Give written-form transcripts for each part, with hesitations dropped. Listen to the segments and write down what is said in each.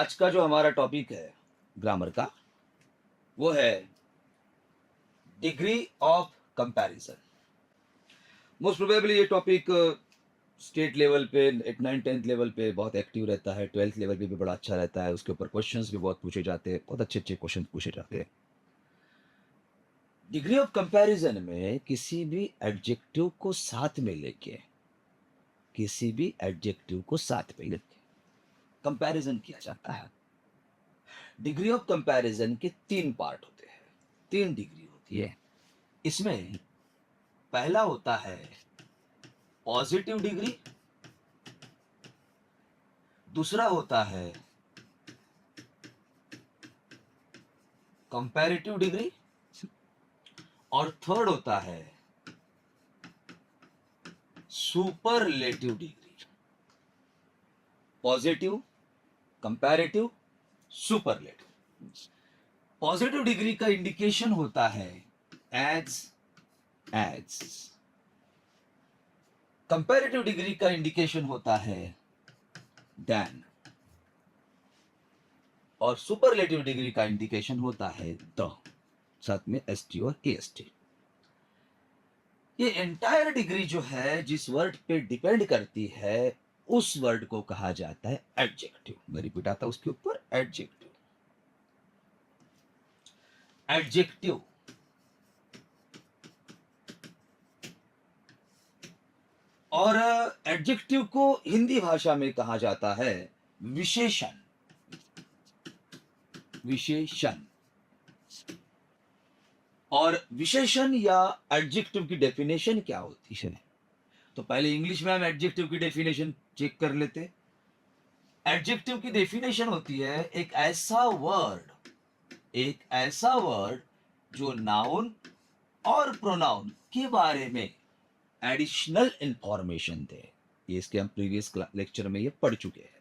आज का जो हमारा टॉपिक है ग्रामर का, वो है degree of comparison. Most probably ये टॉपिक स्टेट लेवल पे, 8, 9, 10th लेवल पे बहुत एक्टिव रहता है, 12th लेवल पे भी बड़ा अच्छा रहता है। उसके ऊपर क्वेश्चंस भी बहुत पूछे जाते हैं, बहुत अच्छे अच्छे क्वेश्चन पूछे जाते हैं। डिग्री ऑफ कंपैरिजन में किसी भी एडजेक्टिव को साथ में लेके, किसी भी एडजेक्टिव को साथ में लेके कंपैरिजन किया जाता है। डिग्री ऑफ कंपैरिजन के 3 पार्ट होते हैं, 3 डिग्री होती है। इसमें पहला होता है पॉजिटिव डिग्री, दूसरा होता है कंपैरेटिव डिग्री, और थर्ड होता है superlative degree. Positive, comparative, superlative. Positive degree का इंडिकेशन होता है एज, एज। कंपैरेटिव डिग्री का इंडिकेशन होता है देन, और सुपरलेटिव डिग्री का इंडिकेशन होता है द, साथ में एस टी और ए एस टी। ये एंटायर डिग्री जो है जिस वर्ड पे डिपेंड करती है, उस वर्ड को कहा जाता है एडजेक्टिव। मैं रिपीट आता हूं उसके ऊपर, एडजेक्टिव। एडजेक्टिव और एडजेक्टिव को हिंदी भाषा में कहा जाता है विशेषण। विशेषण और विशेषण या एडजेक्टिव की डेफिनेशन क्या होती है, तो पहले इंग्लिश में हम एडजेक्टिव की डेफिनेशन चेक कर लेते। एडजेक्टिव की डेफिनेशन होती है एक ऐसा वर्ड, एक ऐसा वर्ड जो नाउन और प्रोनाउन के बारे में एडिशनल इंफॉर्मेशन दे। ये इसके हम प्रीवियस लेक्चर में ये पढ़ चुके हैं।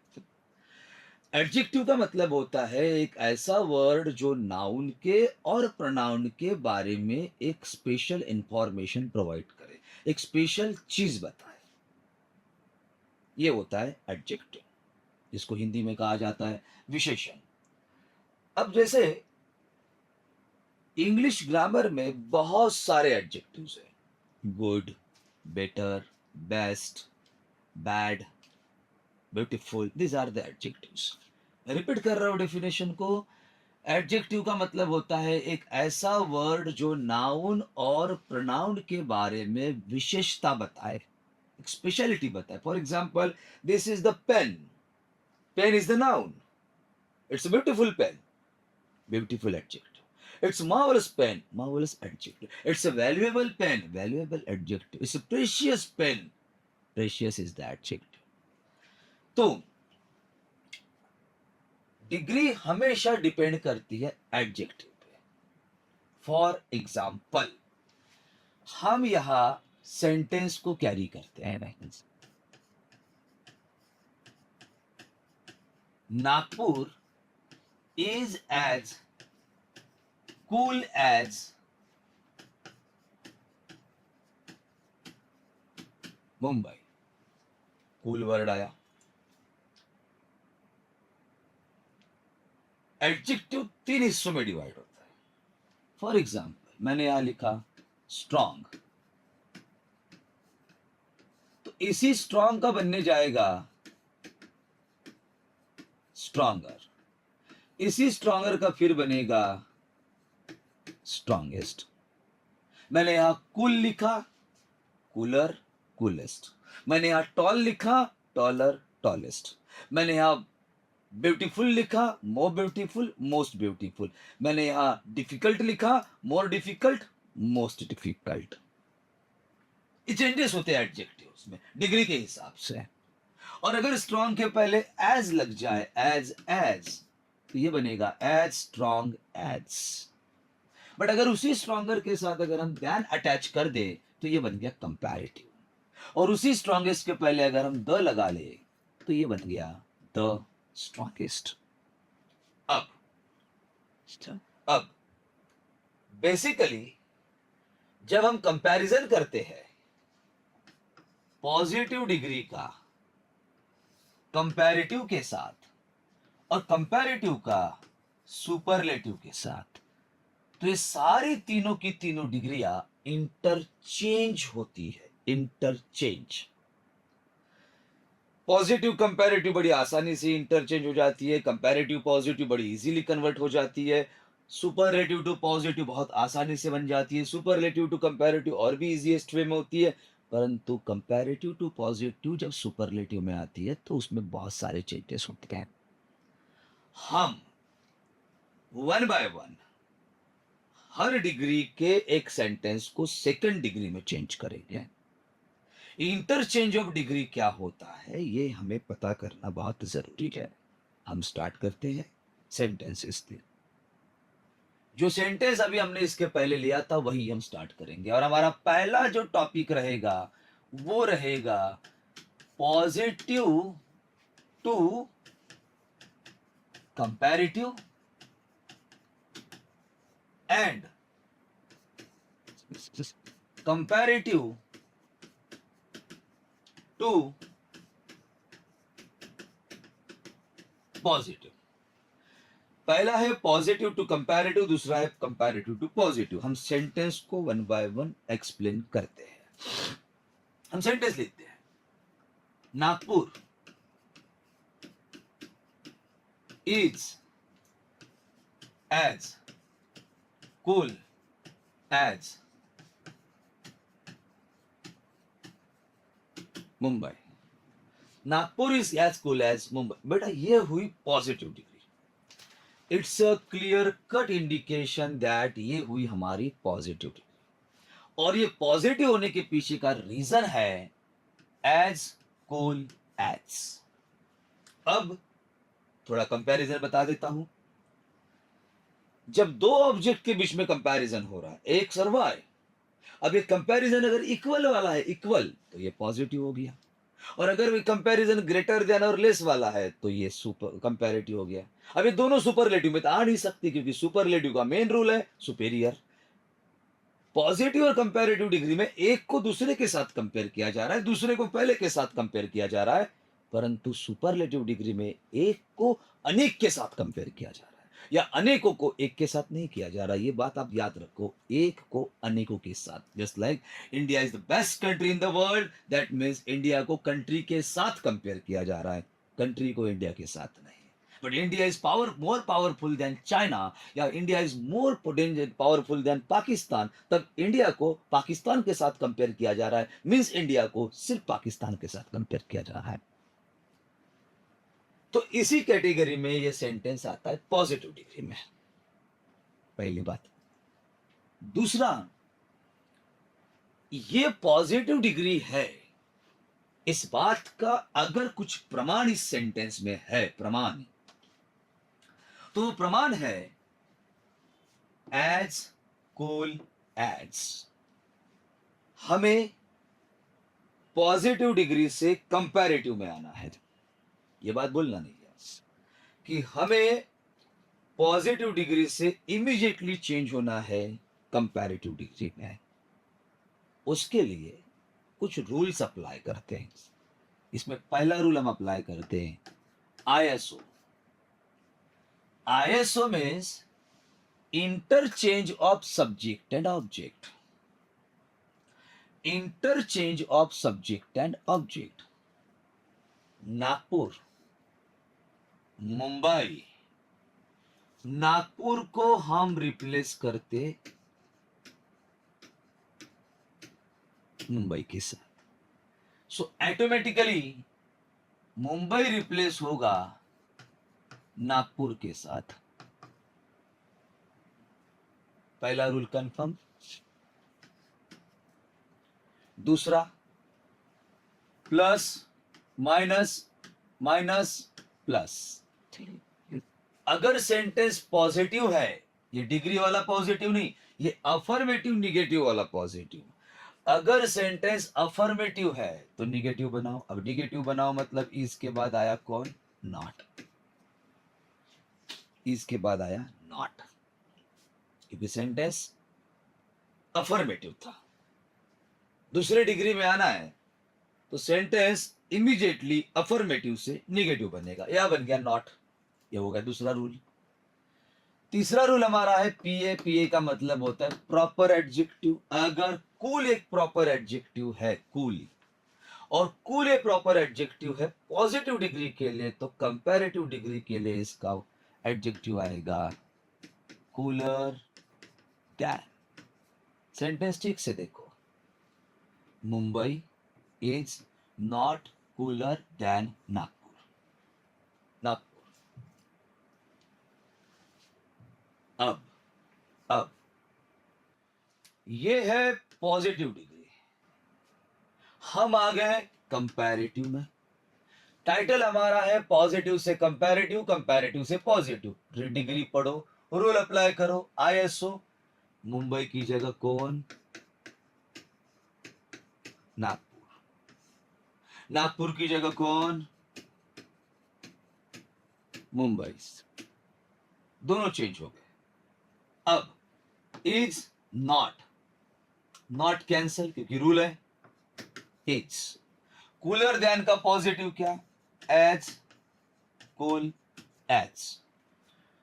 एडजेक्टिव का मतलब होता है एक ऐसा वर्ड जो नाउन के और प्रोनाउन के बारे में एक स्पेशल इंफॉर्मेशन प्रोवाइड करे, एक स्पेशल चीज बताए। ये होता है एडजेक्टिव, जिसको हिंदी में कहा जाता है विशेषण। अब जैसे इंग्लिश ग्रामर में बहुत सारे एडजेक्टिव्स हैं, good, better, best, bad, beautiful, these are the adjectives. Repeat कर रहा हूं डेफिनेशन को। एडजेक्टिव का मतलब होता है एक ऐसा वर्ड जो नाउन और प्रोनाउन के बारे में विशेषता बताए, एक स्पेशलिटी बताए। For example, this is the pen. Pen is the noun, it's beautiful pen, beautiful adjective. It's marvelous pen, marvelous adjective. It's a valuable pen, valuable adjective. It's a precious pen, precious is the adjective. तो degree हमेशा depend करती है adjective पे। For example, हम यहां sentence को carry करते हैं। Nagpur is as cool as Mumbai. Cool word आया। एडजेक्टिव 3 हिस्सों में डिवाइड होता है। फॉर एग्जाम्पल, मैंने यहां लिखा स्ट्रॉन्ग, तो इसी स्ट्रॉन्ग का बनने जाएगा स्ट्रॉन्गर। इसी स्ट्रॉन्गर का फिर बनेगा स्ट्रॉन्गेस्ट। मैंने यहां कूल लिखा, कूलर, कूलेस्ट। मैंने यहां टॉल लिखा, टॉलर, टॉलेस्ट। मैंने यहां ब्यूटीफुल लिखा, मोर ब्यूटीफुल, मोस्ट ब्यूटीफुल। मैंने यहां डिफिकल्ट लिखा, मोर डिफिकल्ट, मोस्ट डिफिकल्ट। ये चेंजेस होते हैं एडजेक्टिव्स में डिग्री के हिसाब से। और अगर स्ट्रॉन्ग के पहले एज लग जाए, एज, तो ये बनेगा एज स्ट्रॉन्ग एज। बट अगर उसी स्ट्रॉन्गर के साथ अगर हम दैन अटैच कर दे, तो ये बन गया कंपैरेटिव। और उसी स्ट्रॉन्गेस्ट के पहले अगर हम द लगा ले, तो ये बन गया द स्ट्रॉन्गेस्ट। अब अब बेसिकली जब हम कंपैरिजन करते हैं पॉजिटिव डिग्री का कंपैरेटिव के साथ, और कंपैरेटिव का सुपरलेटिव के साथ। तो ये सारी तीनों की तीनों डिग्रियां इंटरचेंज होती है, इंटरचेंज। पॉजिटिव कंपैरेटिव बड़ी आसानी से इंटरचेंज हो जाती है, कंपैरेटिव पॉजिटिव बड़ी इजीली कन्वर्ट हो जाती है, सुपरलेटिव टू पॉजिटिव बहुत आसानी से बन जाती है, सुपरलेटिव टू कंपैरेटिव और भी इजीएस्ट वे में होती है। परंतु कंपैरेटिव टू पॉजिटिव जब सुपरलेटिव में आती है तो उसमें बहुत सारे चेंजेस होते हैं। हम one by one her degree के एक सेंटेंस को सेकंड डिग्री में चेंज करेंगे। इंटरचेंज ऑफ डिग्री क्या होता है ये हमें पता करना बहुत जरूरी है। हम स्टार्ट करते हैं सेंटेंसेस से। जो सेंटेंस अभी हमने इसके पहले लिया था वही हम स्टार्ट करेंगे, और हमारा पहला जो टॉपिक रहेगा वो रहेगा positive to comparative and comparative to positive. पहला है पॉजिटिव टू कंपैरेटिव, दूसरा है कंपैरेटिव टू पॉजिटिव। हम सेंटेंस को वन बाय वन एक्सप्लेन करते हैं। हम सेंटेंस लिखते हैं। Nagpur is as cool as Mumbai. Nagpur is as cool as Mumbai. बेटा ये हुई positive degree. It's a clear cut indication that ये हुई हमारी पॉजिटिव डिग्री, और ये पॉजिटिव होने के पीछे का रीजन है एज कूल एज। अब थोड़ा कंपैरिजन बता देता हूं। जब दो ऑब्जेक्ट के बीच में कंपैरिजन हो रहा है, एक सर्वाय, अब ये कंपैरिजन अगर इक्वल वाला है, इक्वल, तो ये पॉजिटिव हो गया। और अगर ये कंपैरिजन ग्रेटर देन और लेस वाला है तो ये सुपर कंपैरेटिव हो गया। अब ये दोनों सुपरलेटिव में तो आ नहीं सकती, क्योंकि सुपरलेटिव का मेन रूल है सुपेरियर। पॉजिटिव और कंपैरेटिव डिग्री में एक को दूसरे के साथ कंपेयर किया जा रहा है, दूसरे को पहले के साथ कंपेयर किया जा रहा है। परंतु सुपरलेटिव डिग्री में एक को अनेक के साथ कंपेयर किया जा रहा है, या अनेकों को एक के साथ नहीं किया जा रहा। ये बात आप याद रखो, एक को अनेकों के साथ। Just like India is the best country in the world, that means India को कंट्री के साथ कंपेयर किया जा रहा है, कंट्री को इंडिया के साथ नहीं। But India is more powerful then China, या India is more powerful then Pakistan, तब इंडिया को पाकिस्तान के साथ कंपेयर किया जा रहा है, मीन्स इंडिया को सिर्फ पाकिस्तान के साथ कंपेयर किया जा रहा है। तो इसी कैटेगरी में ये सेंटेंस आता है पॉजिटिव डिग्री में, पहली बात। दूसरा, ये पॉजिटिव डिग्री है, इस बात का अगर कुछ प्रमाण इस सेंटेंस में है, प्रमाण, तो वो प्रमाण है एज कूल एज। हमें पॉजिटिव डिग्री से कंपैरेटिव में आना है। ये बात बोलना नहीं है कि हमें पॉजिटिव डिग्री से इमीडिएटली चेंज होना है कंपैरेटिव डिग्री में। उसके लिए कुछ रूल्स अप्लाई करते हैं। इसमें पहला रूल हम अप्लाई करते हैं ISO. ISO means interchange of subject and object. Interchange of subject and object. Nagpur, Mumbai, Nagpur को हम रिप्लेस करते मुंबई के साथ, सो ऑटोमेटिकली मुंबई रिप्लेस होगा नागपुर के साथ। पहला रूल कंफर्म। दूसरा, प्लस माइनस माइनस प्लस। अगर सेंटेंस पॉजिटिव है, ये डिग्री वाला पॉजिटिव नहीं, ये अफर्मेटिव निगेटिव वाला पॉजिटिव। अगर सेंटेंस अफर्मेटिव है तो निगेटिव बनाओ। अब निगेटिव बनाओ मतलब इसके बाद आया कौन? नॉट। इसके बाद आया नॉट, क्योंकि सेंटेंस अफर्मेटिव था। दूसरे डिग्री में आना है तो सेंटेंस इमीडिएटली अफर्मेटिव से निगेटिव बनेगा। यह बन गया नॉट, ये हो गया दूसरा रूल। तीसरा रूल हमारा है पीए। पीए का मतलब होता है प्रॉपर एडजेक्टिव। अगर कूल एक प्रॉपर एडजेक्टिव है, कूल, और कूल एक प्रॉपर एडजेक्टिव है पॉजिटिव डिग्री के लिए, तो कंपैरेटिव डिग्री के लिए इसका एडजेक्टिव आएगा कूलर दैन। सेंटेंस ठीक से देखो, Mumbai is not cooler than Nagpur. Nagpur. अब ये है पॉजिटिव डिग्री। हम आ गए कंपैरेटिव में। टाइटल हमारा है पॉजिटिव से कंपैरेटिव, कंपैरेटिव से पॉजिटिव। डिग्री पढ़ो, रूल अप्लाई करो, आईएसओ। मुंबई की जगह कौन? नागपुर। नागपुर की जगह कौन? मुंबई। दोनों चेंज हो गए। अब इज नॉट, नॉट कैंसल क्योंकि रूल है। इज कूलर देन का पॉजिटिव क्या? As cool as.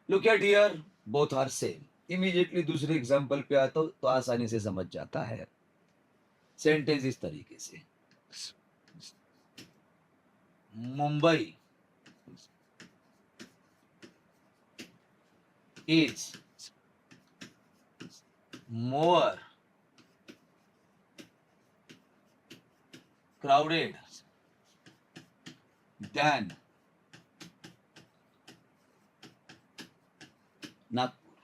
Look at here, both are same. Immediately दूसरे एग्जांपल पे आता हूं तो आसानी से समझ जाता है। सेंटेंस इस तरीके से, Mumbai is more crowded than Nagpur.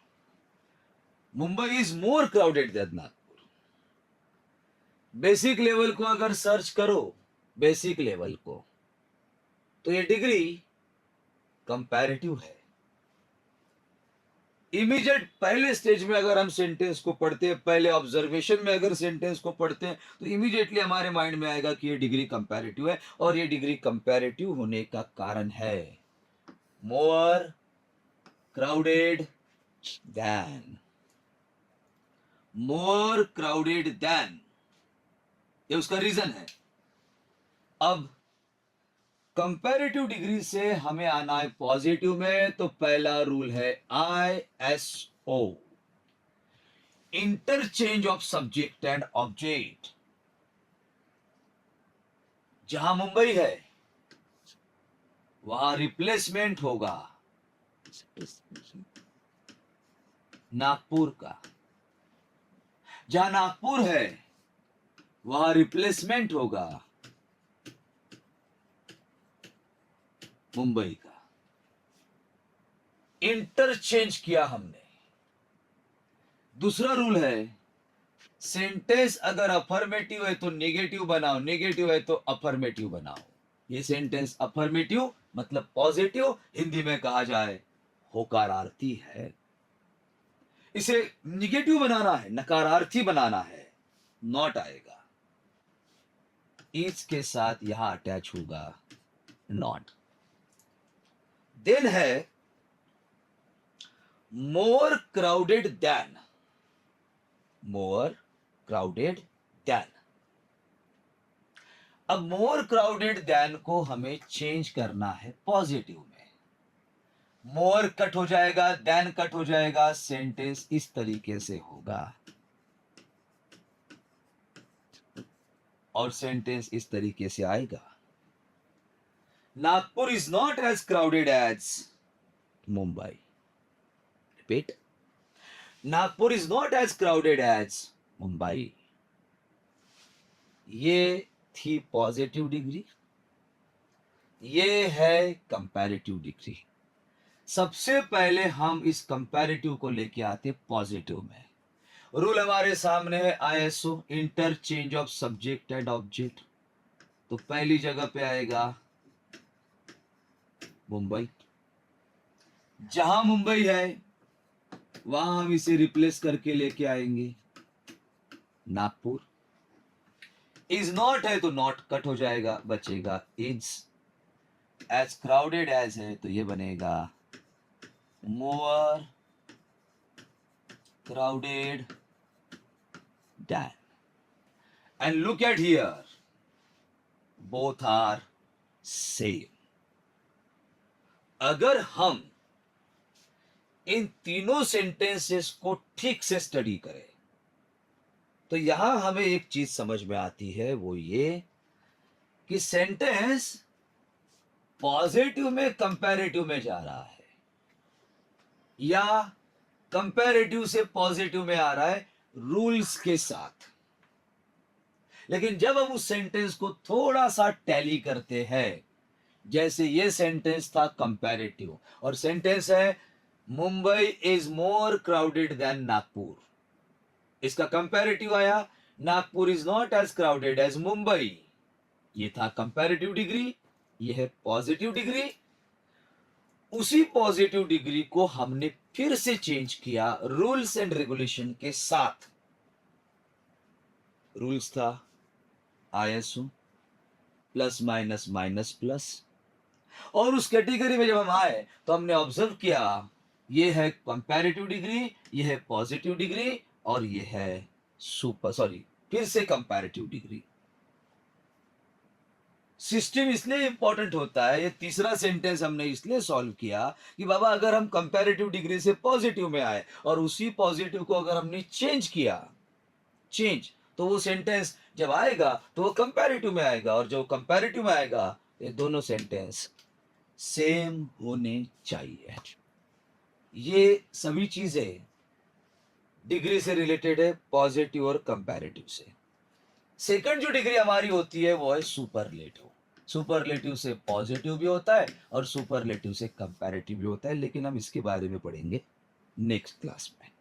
Mumbai is more crowded than Nagpur. Basic level को अगर सर्च करो, बेसिक लेवल को, तो ये डिग्री कंपैरेटिव है। इमीडिएट पहले स्टेज में अगर हम सेंटेंस को पढ़ते हैं, पहले ऑब्जर्वेशन में अगर सेंटेंस को पढ़ते हैं, तो इमीडिएटली हमारे माइंड में आएगा कि ये डिग्री कंपैरेटिव है। और ये डिग्री कंपैरेटिव होने का कारण है मोर क्राउडेड देन। मोर क्राउडेड देन, ये उसका रीजन है। अब कंपैरेटिव डिग्री से हमें आना है पॉजिटिव में, तो पहला रूल है ISO, interchange of subject and object. जहां मुंबई है वहां रिप्लेसमेंट होगा नागपुर का। जहां नागपुर है वहां रिप्लेसमेंट होगा मुंबई का। इंटरचेंज किया हमने। दूसरा रूल है सेंटेंस अगर अफर्मेटिव है तो नेगेटिव बनाओ, नेगेटिव है तो अफर्मेटिव बनाओ। ये सेंटेंस अफर्मेटिव मतलब पॉजिटिव, हिंदी में कहा जाए होकारार्थी है। इसे निगेटिव बनाना है, नकारार्थी बनाना है, नॉट आएगा। इज के साथ यहां अटैच होगा नॉट। देन है मोर क्राउडेड देन। मोर क्राउडेड देन। अब मोर क्राउडेड देन को हमें चेंज करना है पॉजिटिव में। मोर कट हो जाएगा, देन कट हो जाएगा, सेंटेंस इस तरीके से होगा। और सेंटेंस इस तरीके से आएगा, Nagpur is not as crowded as Mumbai. Repeat, Nagpur is not as crowded as Mumbai. ये थी पॉजिटिव डिग्री, ये है कंपैरेटिव डिग्री। सबसे पहले हम इस कंपैरेटिव को लेके आते पॉजिटिव में। रूल हमारे सामने है ISO, interchange of subject and object. तो पहली जगह पे आएगा मुंबई। जहां मुंबई है वहां हम इसे रिप्लेस करके लेके आएंगे नागपुर। इज नॉट है तो नॉट कट हो जाएगा, बचेगा इज। एज क्राउडेड एज है तो ये बनेगा मोर crowded than. And look at here, both are same. अगर हम इन तीनों सेंटेंसेस को ठीक से स्टडी करें तो यहां हमें एक चीज समझ में आती है, वो ये कि सेंटेंस पॉजिटिव में कंपैरेटिव में जा रहा है या कंपैरेटिव से पॉजिटिव में आ रहा है रूल्स के साथ। लेकिन जब हम उस सेंटेंस को थोड़ा सा टैली करते हैं, जैसे ये सेंटेंस था कंपैरेटिव और सेंटेंस है Mumbai is more crowded than Nagpur, इसका कंपैरेटिव आया Nagpur is not as crowded as Mumbai. ये था कंपैरेटिव डिग्री, ये है पॉजिटिव डिग्री। उसी पॉजिटिव डिग्री को हमने फिर से चेंज किया रूल्स एंड रेगुलेशन के साथ। रूल्स था ISO plus minus minus plus, और उस कैटेगरी में जब हम आए तो हमने ऑब्जर्व किया ये है कंपैरेटिव डिग्री, ये है पॉजिटिव डिग्री और ये है फिर से कंपैरेटिव डिग्री। सिस्टम इसलिए इंपॉर्टेंट होता है, ये तीसरा सेंटेंस हमने इसलिए सॉल्व किया कि बाबा अगर हम कंपैरेटिव डिग्री से पॉजिटिव में आए और उसी पॉजिटिव को अगर हमने चेंज तो वो सेंटेंस जब आएगा तो वो कंपैरेटिव में आएगा, और जो कंपैरेटिव में आएगा ये दोनों सेंटेंस सेम होने चाहिए। ये सभी चीजें डिग्री से रिलेटेड है, पॉजिटिव और कंपैरेटिव से। सेकंड जो डिग्री हमारी होती है वो है सुपरलेटिव। सुपरलेटिव से पॉजिटिव भी होता है और सुपरलेटिव से कंपैरेटिव भी होता है, लेकिन हम इसके बारे में पढ़ेंगे नेक्स्ट क्लास में।